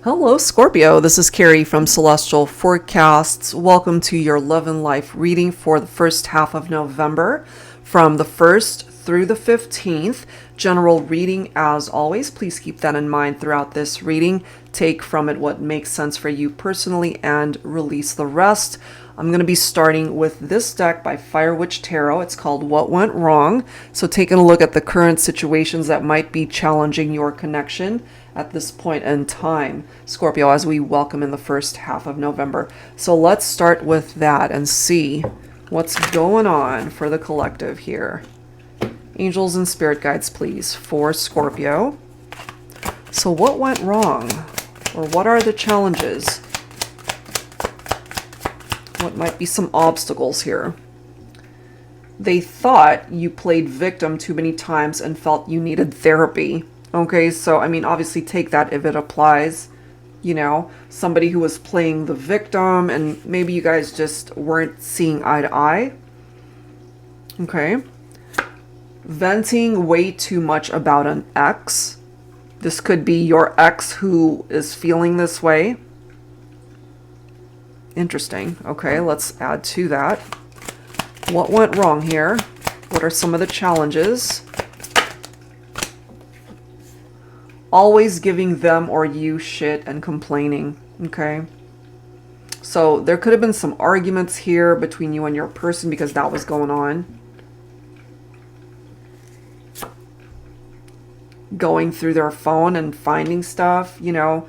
Hello, Scorpio. This is Carrie from Celestial Forecasts. Welcome to your Love and Life reading for the first half of November from the 1st through the 15th. General reading, as always. Please keep that in mind throughout this reading. Take from it what makes sense for you personally and release the rest. I'm going to be starting with this deck by Fire Witch Tarot. It's called What Went Wrong. So taking a look at the current situations that might be challenging your connection at this point in time, Scorpio, as we welcome in the first half of November. So let's start with that and see what's going on for the collective here. Angels and spirit guides, please, for Scorpio. So what went wrong? Or what are the challenges? What might be some obstacles here? They thought you played victim too many times and felt you needed therapy. Okay, so I mean, obviously take that if it applies. You know, somebody who was playing the victim and maybe you guys just weren't seeing eye to eye. Okay. Venting way too much about an ex. This could be your ex who is feeling this way. Interesting. Okay, let's add to that. What went wrong here? What are some of the challenges? Always giving them or you shit and complaining. Okay. So there could have been some arguments here between you and your person because that was going on. Going through their phone and finding stuff, you know,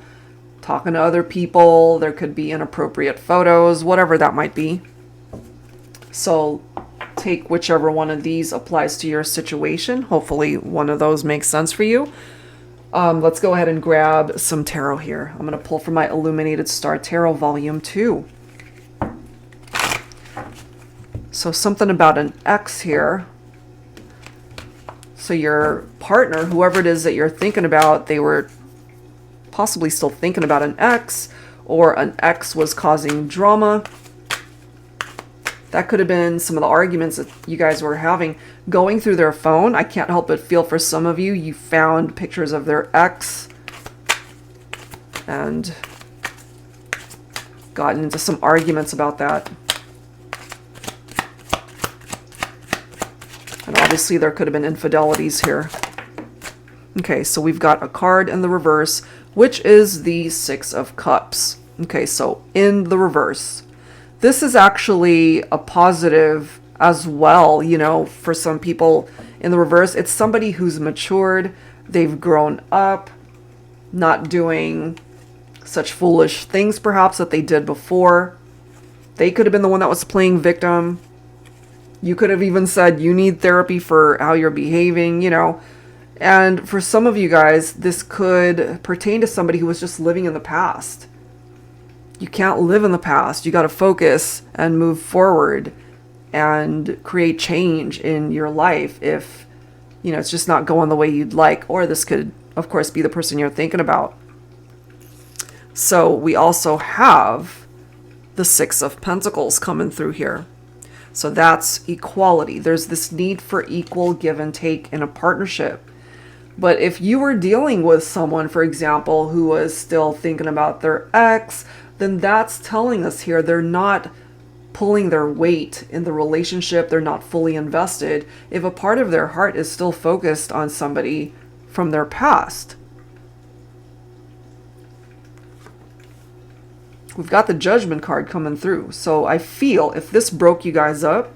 talking to other people. There could be inappropriate photos, whatever that might be. So take whichever one of these applies to your situation. Hopefully one of those makes sense for you. Let's go ahead and grab some tarot here. I'm going to pull from my Illuminated Star Tarot Volume 2. So something about an ex here. So your partner, whoever it is that you're thinking about, they were possibly still thinking about an ex, or an ex was causing drama. That could have been some of the arguments that you guys were having. Going through their phone, I can't help but feel for some of you, you found pictures of their ex and gotten into some arguments about that. And obviously there could have been infidelities here. Okay, so we've got a card in the reverse, which is the Six of Cups. Okay, so in the reverse. This is actually a positive as well, you know, for some people in the reverse. It's somebody who's matured, they've grown up, not doing such foolish things perhaps that they did before. They could have been the one that was playing victim. You could have even said you need therapy for how you're behaving, you know. And for some of you guys, this could pertain to somebody who was just living in the past. You can't live in the past. You got to focus and move forward and create change in your life if, you know, it's just not going the way you'd like. Or this could, of course, be the person you're thinking about. So we also have the Six of Pentacles coming through here. So that's equality. There's this need for equal give and take in a partnership. But if you were dealing with someone, for example, who was still thinking about their ex, then that's telling us here they're not pulling their weight in the relationship. They're not fully invested if a part of their heart is still focused on somebody from their past. We've got the Judgment card coming through. So I feel if this broke you guys up,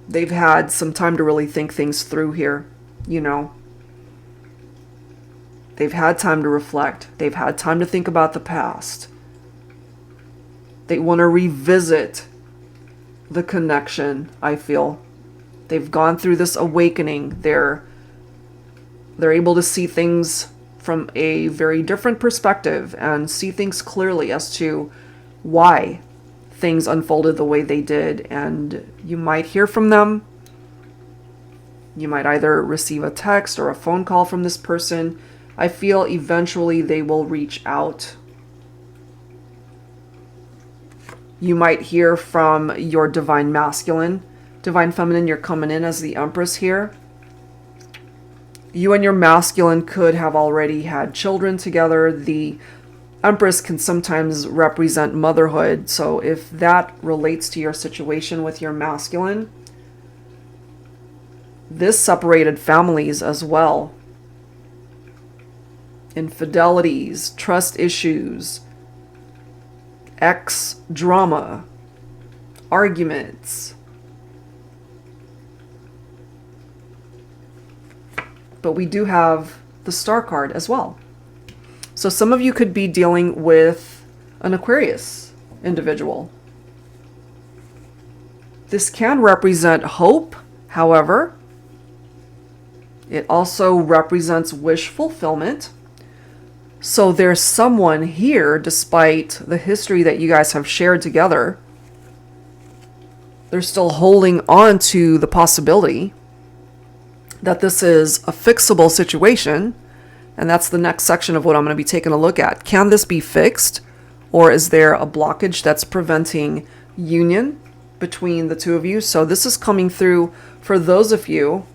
they've had some time to really think things through here, you know. They've had time to reflect. They've had time to think about the past. They want to revisit the connection, I feel. They've gone through this awakening. They're able to see things from a very different perspective and see things clearly as to why things unfolded the way they did. And you might hear from them. You might either receive a text or a phone call from this person. I feel eventually they will reach out. You might hear from your divine masculine. Divine feminine, you're coming in as the Empress here. You and your masculine could have already had children together. The Empress can sometimes represent motherhood. So if that relates to your situation with your masculine, this separated families as well. Infidelities, trust issues, ex drama, arguments. But we do have the Star card as well. So some of you could be dealing with an Aquarius individual. This can represent hope, however. It also represents wish fulfillment. So there's someone here, despite the history that you guys have shared together, they're still holding on to the possibility that this is a fixable situation. And that's the next section of what I'm going to be taking a look at. Can this be fixed? Or is there a blockage that's preventing union between the two of you? So this is coming through for those of you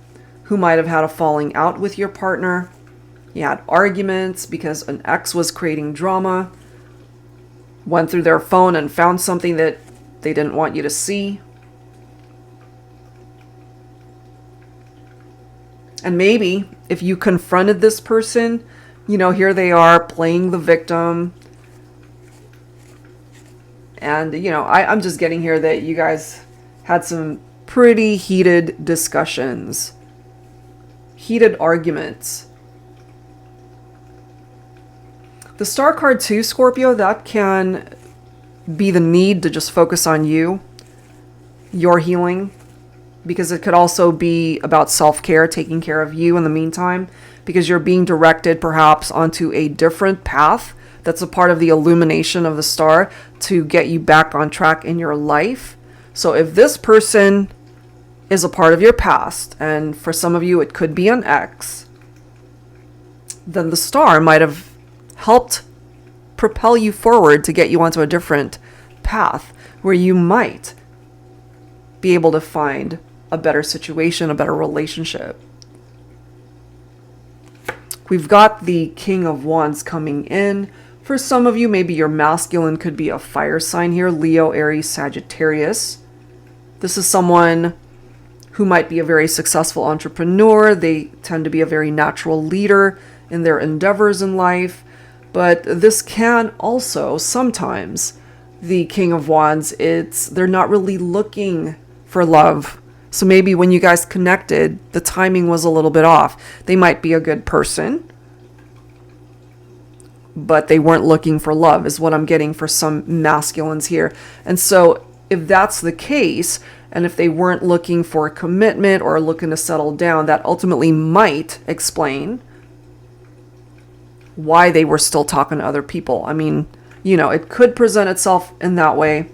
who might have had a falling out with your partner. You had arguments because an ex was creating drama, went through their phone and found something that they didn't want you to see. And maybe if you confronted this person, here they are playing the victim. And, I'm just getting here that you guys had some pretty heated discussions, heated arguments. The Star card too, Scorpio, that can be the need to just focus on you, your healing. Because it could also be about self-care, taking care of you in the meantime, because you're being directed perhaps onto a different path that's a part of the illumination of the star to get you back on track in your life. So if this person is a part of your past, and for some of you it could be an ex, then the star might have helped propel you forward to get you onto a different path where you might be able to find a better situation, a better relationship. We've got the King of Wands coming in. For some of you, maybe your masculine could be a fire sign here, Leo, Aries, Sagittarius. This is someone who might be a very successful entrepreneur. They tend to be a very natural leader in their endeavors in life. But this can also sometimes, the King of Wands, they're not really looking for love. So maybe when you guys connected, the timing was a little bit off. They might be a good person, but they weren't looking for love, is what I'm getting for some masculines here. And so if that's the case, and if they weren't looking for a commitment or looking to settle down, that ultimately might explain why they were still talking to other people. I mean, it could present itself in that way.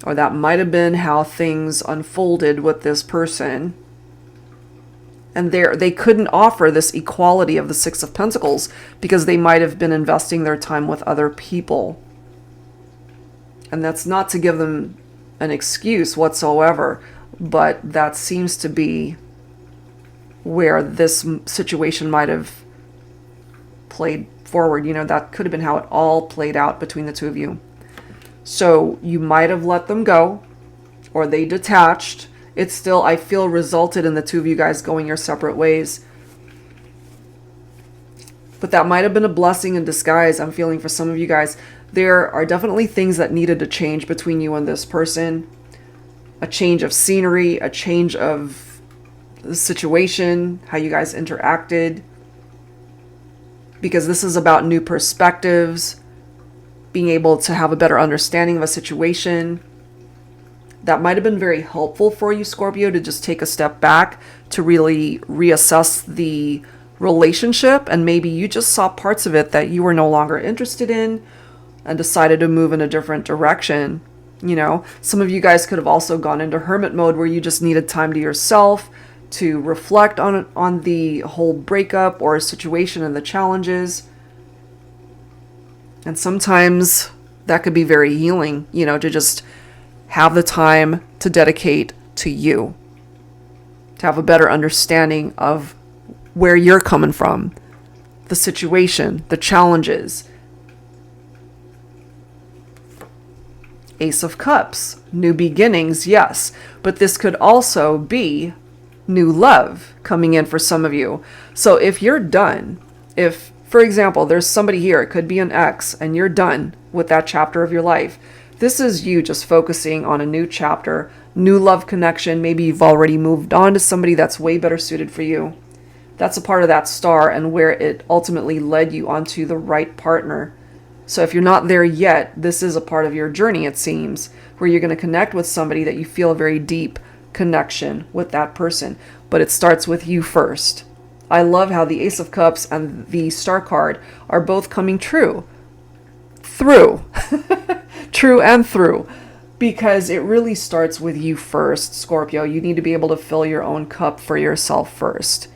Or that might have been how things unfolded with this person. And they couldn't offer this equality of the Six of Pentacles because they might have been investing their time with other people. And that's not to give them an excuse whatsoever, but that seems to be where this situation might have played forward. That could have been how it all played out between the two of you. So you might have let them go, or they detached. It still, I feel, resulted in the two of you guys going your separate ways. But that might have been a blessing in disguise, I'm feeling, for some of you guys. There are definitely things that needed to change between you and this person. A change of scenery, a change of the situation, how you guys interacted. Because this is about new perspectives, being able to have a better understanding of a situation. That might have been very helpful for you, Scorpio, to just take a step back to really reassess the relationship. And maybe you just saw parts of it that you were no longer interested in and decided to move in a different direction. Some of you guys could have also gone into hermit mode where you just needed time to yourself to reflect on the whole breakup or situation and the challenges. And sometimes that could be very healing, to just have the time to dedicate to you, to have a better understanding of where you're coming from, the situation, the challenges. Ace of Cups, new beginnings, yes. But this could also be new love coming in for some of you. So if you're done, if, for example, there's somebody here, it could be an ex, and you're done with that chapter of your life. This is you just focusing on a new chapter, new love connection. Maybe you've already moved on to somebody that's way better suited for you. That's a part of that star and where it ultimately led you onto the right partner. So if you're not there yet, this is a part of your journey, it seems, where you're going to connect with somebody that you feel a very deep connection with that person. But it starts with you first. I love how the Ace of Cups and the Star card are both coming true. Through. True and through. Because it really starts with you first, Scorpio. You need to be able to fill your own cup for yourself first,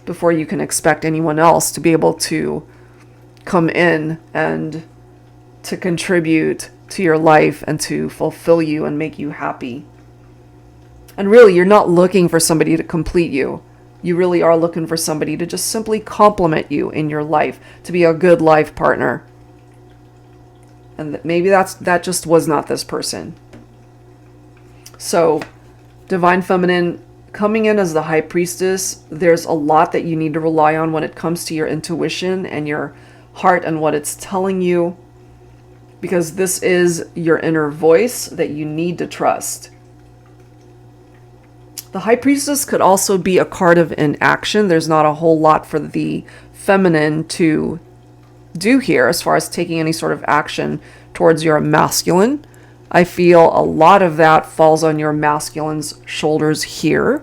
before you can expect anyone else to be able to come in and to contribute to your life and to fulfill you and make you happy. And really, you're not looking for somebody to complete you. You really are looking for somebody to just simply complement you in your life, to be a good life partner. And maybe that just was not this person. So, Divine Feminine, coming in as the High Priestess, there's a lot that you need to rely on when it comes to your intuition and your heart and what it's telling you. Because this is your inner voice that you need to trust. The High Priestess could also be a card of inaction. There's not a whole lot for the feminine to do here as far as taking any sort of action towards your masculine. I feel a lot of that falls on your masculine's shoulders here.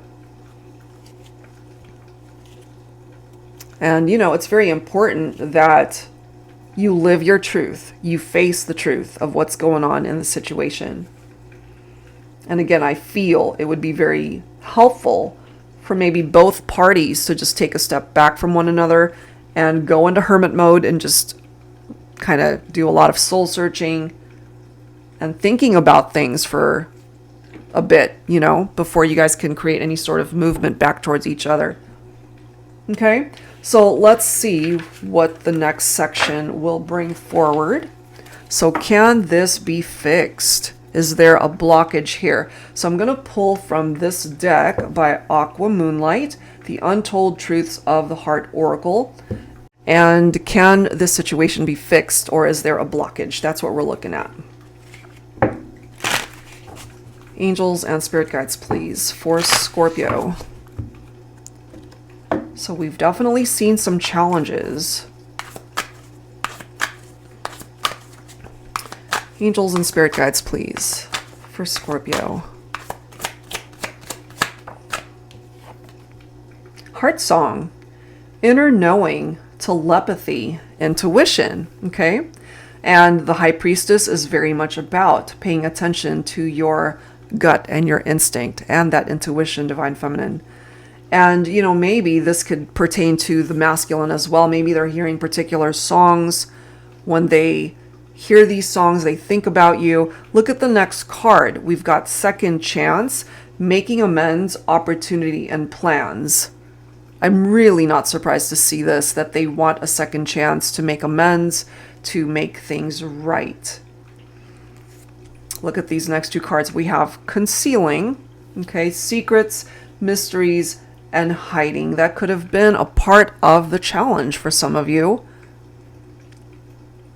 And, it's very important that you live your truth. You face the truth of what's going on in the situation. And again, I feel it would be very helpful for maybe both parties to just take a step back from one another and go into hermit mode and just kind of do a lot of soul searching and thinking about things for a bit, before you guys can create any sort of movement back towards each other. Okay, so let's see what the next section will bring forward. So can this be fixed? Is there a blockage here? So I'm going to pull from this deck by Aqua Moonlight, The Untold Truths of the Heart Oracle. And can this situation be fixed, or is there a blockage? That's what we're looking at. Angels and spirit guides, please, for Scorpio. So we've definitely seen some challenges. Angels and spirit guides, please, for Scorpio. Heart song, inner knowing, telepathy, intuition, okay? And the High Priestess is very much about paying attention to your gut and your instinct and that intuition, Divine Feminine. And, maybe this could pertain to the masculine as well. Maybe they're hearing particular songs. When they hear these songs, they think about you. Look at the next card. We've got second chance, making amends, opportunity, and plans. I'm really not surprised to see this, that they want a second chance to make amends, to make things right. Look at these next two cards. We have concealing, okay, secrets, mysteries, and hiding. That could have been a part of the challenge for some of you.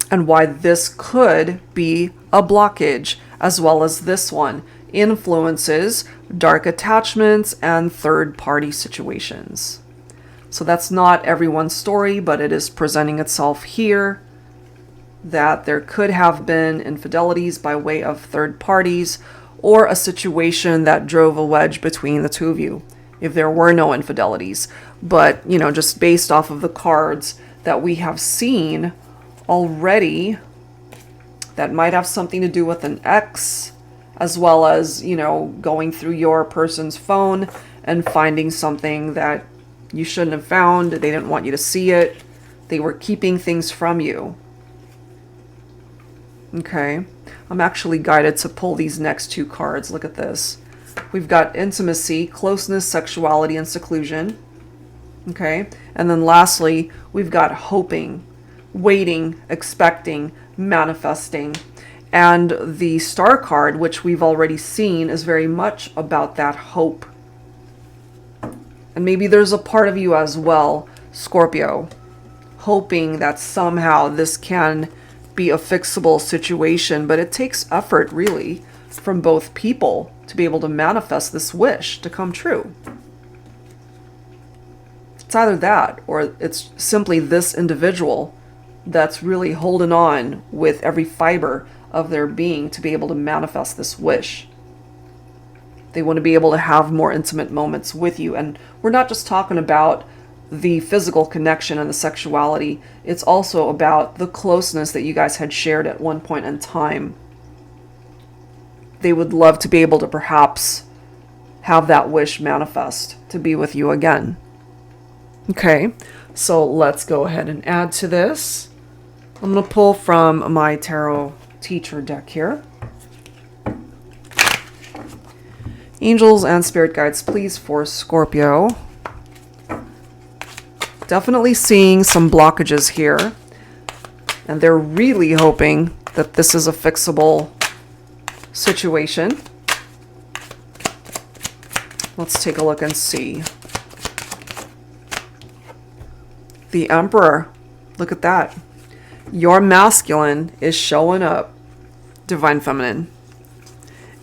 And why this could be a blockage, as well as this one. Influences, dark attachments, and third-party situations. So that's not everyone's story, but it is presenting itself here. That there could have been infidelities by way of third parties, or a situation that drove a wedge between the two of you, if there were no infidelities. But, just based off of the cards that we have seen already, that might have something to do with an ex, as well as, going through your person's phone and finding something that you shouldn't have found. They didn't want you to see it. They were keeping things from you. Okay, I'm actually guided to pull these next two cards. Look at this. We've got intimacy, closeness, sexuality, and seclusion. Okay. And then lastly, we've got hoping, waiting, expecting, manifesting. And the star card, which we've already seen, is very much about that hope. And maybe there's a part of you as well, Scorpio, hoping that somehow this can be a fixable situation, but it takes effort, really, from both people to be able to manifest this wish to come true. It's either that, or it's simply this individual that's really holding on with every fiber of their being to be able to manifest this wish. They want to be able to have more intimate moments with you. And we're not just talking about the physical connection and the sexuality. It's also about the closeness that you guys had shared at one point in time. They would love to be able to perhaps have that wish manifest to be with you again. Okay, so let's go ahead and add to this. I'm going to pull from my tarot teacher deck here. Angels and spirit guides, please, for Scorpio. Definitely seeing some blockages here. And they're really hoping that this is a fixable situation. Let's take a look and see. The Emperor. Look at that. Your masculine is showing up, Divine Feminine.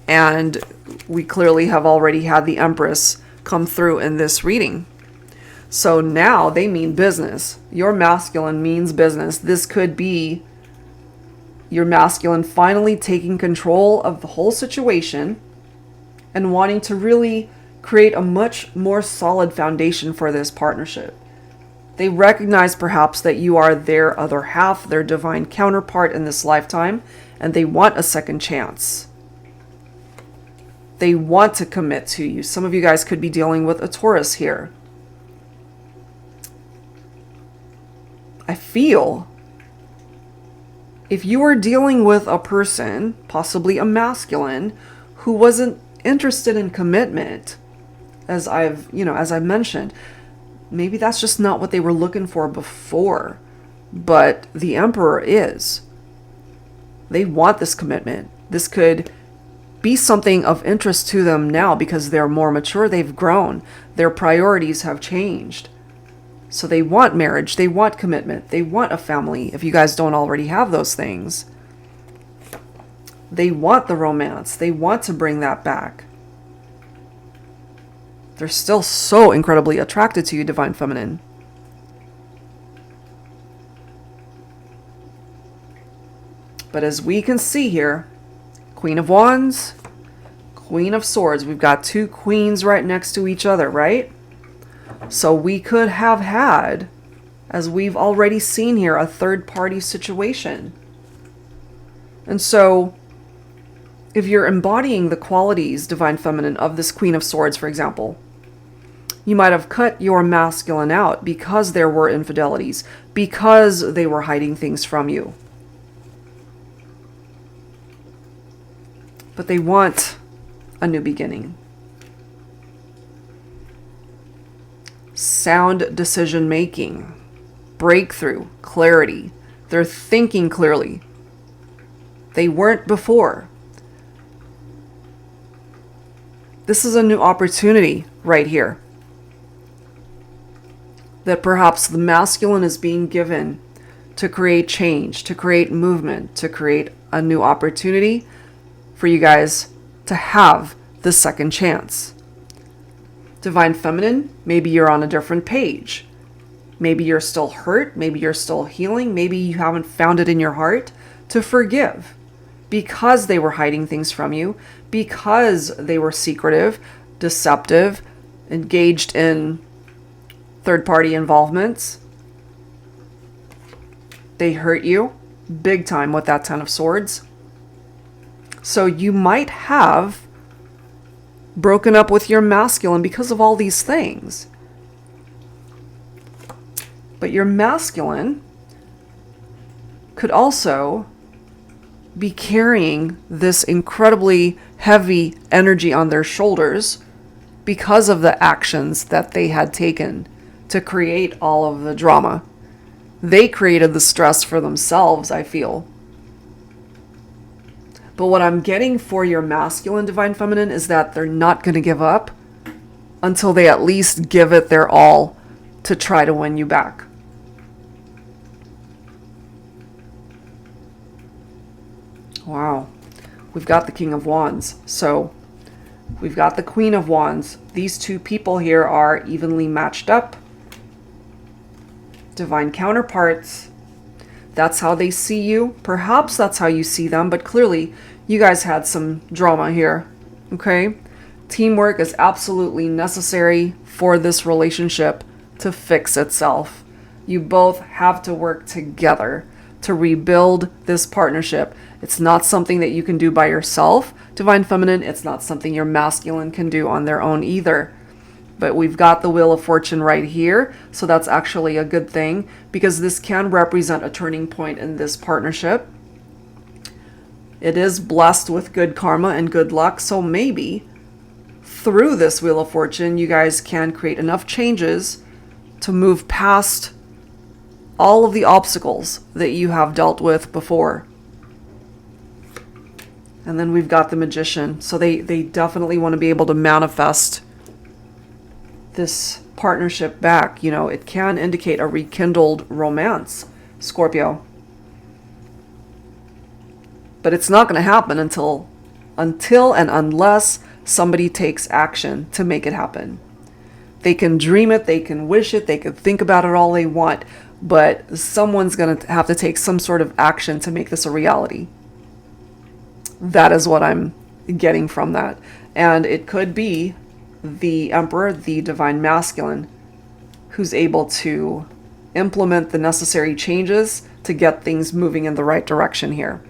And we clearly have already had the Empress come through in this reading. So now they mean business. Your masculine means business. This could be your masculine finally taking control of the whole situation and wanting to really create a much more solid foundation for this partnership. They recognize perhaps that you are their other half, their divine counterpart in this lifetime, and they want a second chance. They want to commit to you. Some of you guys could be dealing with a Taurus here. I feel if you are dealing with a person, possibly a masculine, who wasn't interested in commitment, as I've mentioned, maybe that's just not what they were looking for before. But the Emperor is. They want this commitment. This could be something of interest to them now because they're more mature. They've grown. Their priorities have changed. So they want marriage. They want commitment. They want a family, if you guys don't already have those things. They want the romance. They want to bring that back. They're still so incredibly attracted to you, Divine Feminine. But as we can see here, Queen of Wands, Queen of Swords. We've got two queens right next to each other, right? So we could have had, as we've already seen here, a third-party situation. And so if you're embodying the qualities, Divine Feminine, of this Queen of Swords, for example, you might have cut your masculine out because there were infidelities, because they were hiding things from you. But they want a new beginning. Sound decision making, breakthrough, clarity. They're thinking clearly. They weren't before. This is a new opportunity right here. That perhaps the masculine is being given to create change, to create movement, to create a new opportunity for you guys to have the second chance. Divine Feminine, maybe you're on a different page. Maybe you're still hurt. Maybe you're still healing. Maybe you haven't found it in your heart to forgive because they were hiding things from you, because they were secretive, deceptive, engaged in third-party involvements. They hurt you big time with that Ten of Swords. So you might have broken up with your masculine because of all these things. But your masculine could also be carrying this incredibly heavy energy on their shoulders because of the actions that they had taken to create all of the drama. They created the stress for themselves, I feel. But what I'm getting for your masculine divine feminine is that they're not going to give up until they at least give it their all to try to win you back. Wow. We've got the King of Wands. So we've got the Queen of Wands. These two people here are evenly matched up. Divine counterparts. That's how they see you. Perhaps that's how you see them, but clearly you guys had some drama here. Okay? Teamwork is absolutely necessary for this relationship to fix itself. You both have to work together to rebuild this partnership. It's not something that you can do by yourself, Divine Feminine. It's not something your masculine can do on their own either. But we've got the Wheel of Fortune right here, so that's actually a good thing because this can represent a turning point in this partnership. It is blessed with good karma and good luck, so maybe through this Wheel of Fortune, you guys can create enough changes to move past all of the obstacles that you have dealt with before. And then we've got the Magician. So they definitely want to be able to manifest this partnership back. You know, it can indicate a rekindled romance, Scorpio. But it's not going to happen until and unless somebody takes action to make it happen. They can dream it, they can wish it, they can think about it all they want, but someone's going to have to take some sort of action to make this a reality. That is what I'm getting from that. And it could be the Emperor, the Divine Masculine, who's able to implement the necessary changes to get things moving in the right direction here.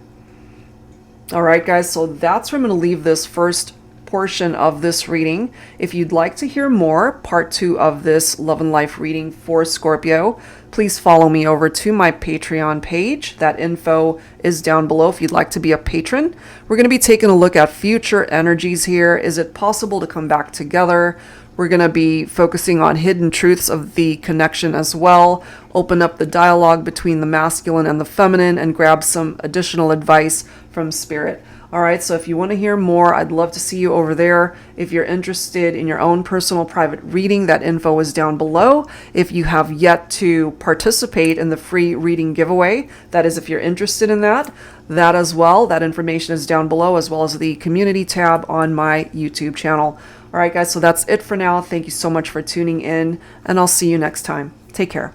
All right, guys, so that's where I'm going to leave this first portion of this reading. If you'd like to hear more, part 2 of this Love and Life reading for Scorpio, please follow me over to my Patreon page. That info is down below if you'd like to be a patron. We're going to be taking a look at future energies here. Is it possible to come back together? We're going to be focusing on hidden truths of the connection as well, open up the dialogue between the masculine and the feminine, and grab some additional advice from Spirit. All right, so if you want to hear more, I'd love to see you over there. If you're interested in your own personal private reading, that info is down below. If you have yet to participate in the free reading giveaway, that is if you're interested in that as well, that information is down below, as well as the community tab on my YouTube channel. All right, guys, so that's it for now. Thank you so much for tuning in, and I'll see you next time. Take care.